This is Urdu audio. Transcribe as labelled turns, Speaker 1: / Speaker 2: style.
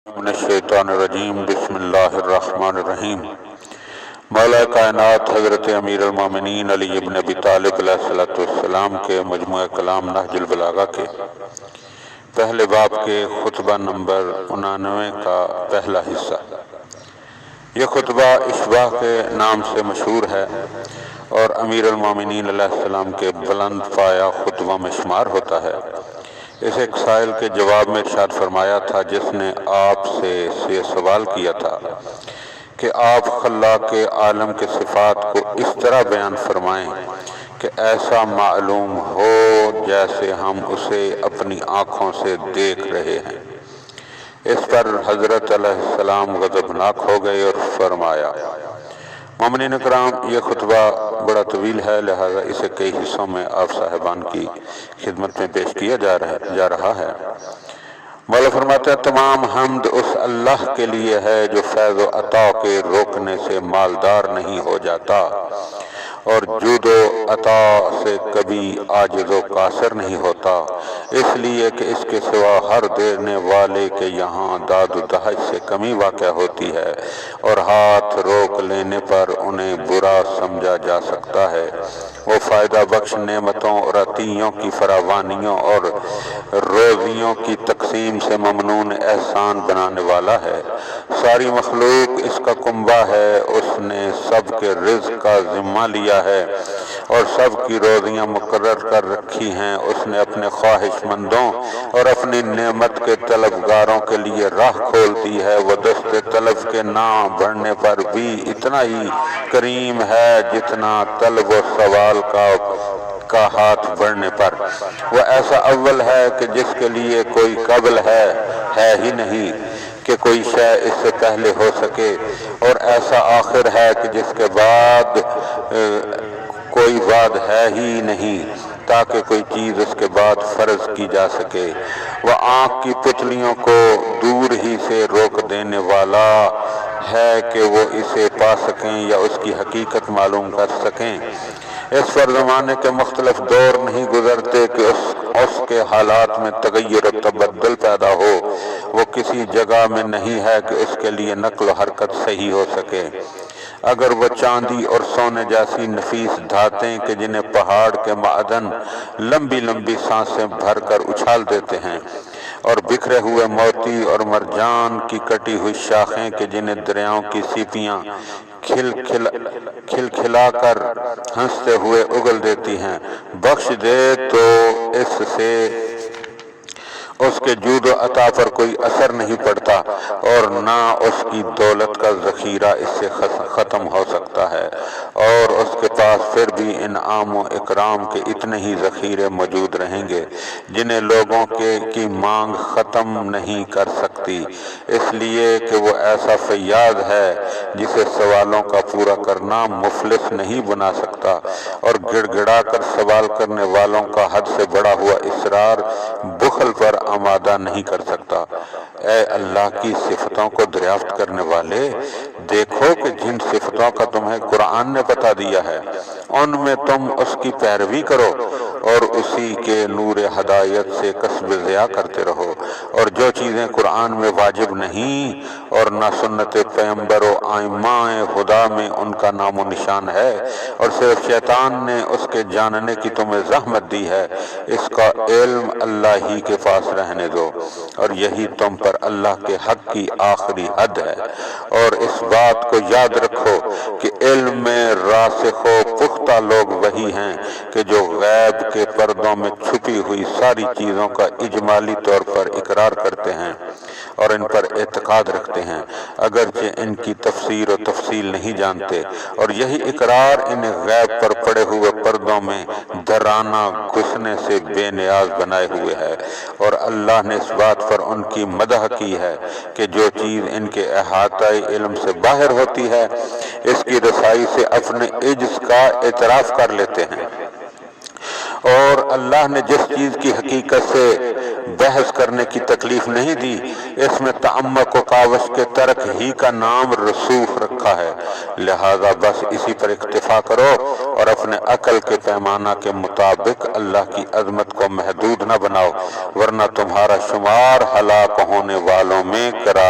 Speaker 1: من الشیطان الرجیم بسم اللہ الرحمن الرحیم۔ مولا کائنات حضرت امیر المومنین علی ابن ابی طالب علیہ السلام کے مجموعہ کلام نہج البلاغہ کے پہلے باب کے خطبہ نمبر 99 کا پہلا حصہ۔ یہ خطبہ اشباح کے نام سے مشہور ہے اور امیر المومنین علیہ السلام کے بلند پایہ خطبوں میں شمار ہوتا ہے۔ اس ایک سائل کے جواب میں ارشاد فرمایا تھا جس نے آپ سے سوال کیا تھا کہ آپ خلاق عالم کے صفات کو اس طرح بیان فرمائیں کہ ایسا معلوم ہو جیسے ہم اسے اپنی آنکھوں سے دیکھ رہے ہیں۔ اس پر حضرت علیہ السلام غضبناک ہو گئے اور فرمایا، مومنین اکرام، یہ خطبہ بڑا طویل ہے، لہذا اسے کئی حصوں میں آپ صاحبان کی خدمت میں پیش کیا جا رہا ہے۔ مولا فرماتے ہیں، تمام حمد اس اللہ کے لیے ہے جو فیض و عطا کے روکنے سے مالدار نہیں ہو جاتا اور جود و عطا سے کبھی عاجز و قاصر نہیں ہوتا، اس لیے کہ اس کے سوا ہر دینے والے کے یہاں داد و دہش سے کمی واقع ہوتی ہے اور ہاتھ روک لینے پر انہیں برا سمجھا جا سکتا ہے۔ وہ فائدہ بخش نعمتوں اور عطیوں کی فراوانیوں اور روزیوں کی تقسیم سے ممنون احسان بنانے والا ہے۔ ساری مخلوق اس کا کنبہ ہے، اس نے سب کے رزق کا ذمہ لیا ہے اور سب کی روزیاں مقرر کر رکھی ہیں۔ اس نے اپنے خواہش مندوں اور اپنی نعمت کے طلبگاروں کے لیے راہ کھول دی ہے۔ وہ دست طلب کے نہ بڑھنے پر بھی اتنا ہی کریم ہے جتنا طلب و سوال کا ہاتھ بڑھنے پر۔ وہ ایسا اول ہے کہ جس کے لیے کوئی قبل ہے ہی نہیں کہ کوئی شے اس سے پہلے ہو سکے، اور ایسا آخر ہے کہ جس کے بعد کوئی بعد ہے ہی نہیں تاکہ کوئی چیز اس کے بعد فرض کی جا سکے۔ وہ آنکھ کی پتلیوں کو دور ہی سے روک دینے والا ہے کہ وہ اسے پا سکیں یا اس کی حقیقت معلوم کر سکیں۔ اس پر زمانے کے مختلف دور نہیں گزرتے کہ اس کے حالات میں تغیر و تبدل پیدا ہو۔ وہ کسی جگہ میں نہیں ہے کہ اس کے لیے نقل و حرکت صحیح ہو سکے۔ اگر وہ چاندی اور سونے جیسی نفیس دھاتیں کہ جنہیں پہاڑ کے معدن لمبی لمبی سانسیں بھر کر اچھال دیتے ہیں، اور بکھرے ہوئے موتی اور مرجان کی کٹی ہوئی شاخیں کہ جنہیں دریاؤں کی سیپیاں کھلکھلا کر ہنستے ہوئے اگل دیتی ہیں، بخش دے تو اس سے اس کے جود و عطا پر کوئی اثر نہیں پڑتا اور نہ اس کی دولت کا ذخیرہ اس سے ختم ہو سکتا ہے، اور اس کے پاس پھر بھی انعام و اکرام کے اتنے ہی ذخیرے موجود رہیں گے جنہیں لوگوں کی مانگ ختم نہیں کر سکتی، اس لیے کہ وہ ایسا فیاض ہے جسے سوالوں کا پورا کرنا مفلس نہیں بنا سکتا، اور گڑ گڑا کر سوال کرنے والوں کا حد سے بڑا ہوا اصرار بخل پر آمادہ نہیں کر سکتا۔ اے اللہ کی صفتوں کو دریافت کرنے والے، دیکھو کہ جن صفتوں کا تمہیں قرآن نے بتا دیا ہے ان میں تم اس کی پیروی کرو اور اسی کے نور ہدایت سے کسب ضیاء کرتے رہو، اور جو چیزیں قرآن میں واجب نہیں اور نہ سنت پیغمبر و ائمہ خدا میں ان کا نام و نشان ہے اور صرف شیطان نے اس کے جاننے کی تمہیں زحمت دی ہے، اس کا علم اللہ ہی کے پاس رہنے دو، اور یہی تم پر اللہ کے حق کی آخری حد ہے۔ اور اس بات کو یاد رکھو کہ علم میں راسخ و پختہ لوگ وہی ہیں کہ جو غیب کے پردوں میں چھپی ہوئی ساری چیزوں کا اجمالی طور پر اقرار کرتے ہیں اور ان پر اعتقاد رکھتے ہیں، اگرچہ ان کی تفسیر و تفصیل نہیں جانتے، اور یہی اقرار انہیں غیب پر پڑے ہوئے پردوں میں درانہ گھسنے سے بے نیاز بنائے ہوئے ہے۔ اور اللہ نے اس بات پر ان کی مدح کی ہے کہ جو چیز ان کے احاطہ علم سے باہر ہوتی ہے اس کی رسائی سے اپنے عجز کا اعتراف کر لیتے ہیں، اور اللہ نے جس چیز کی حقیقت سے بحث کرنے کی تکلیف نہیں دی اس میں تعمق و کاوش کے ترک ہی کا نام رسوخ رکھا ہے، لہذا بس اسی پر اکتفا کرو اور اپنے عقل کے پیمانہ کے مطابق اللہ کی عظمت کو محدود نہ بناؤ، ورنہ تمہارا شمار ہلاک ہونے والوں میں کرا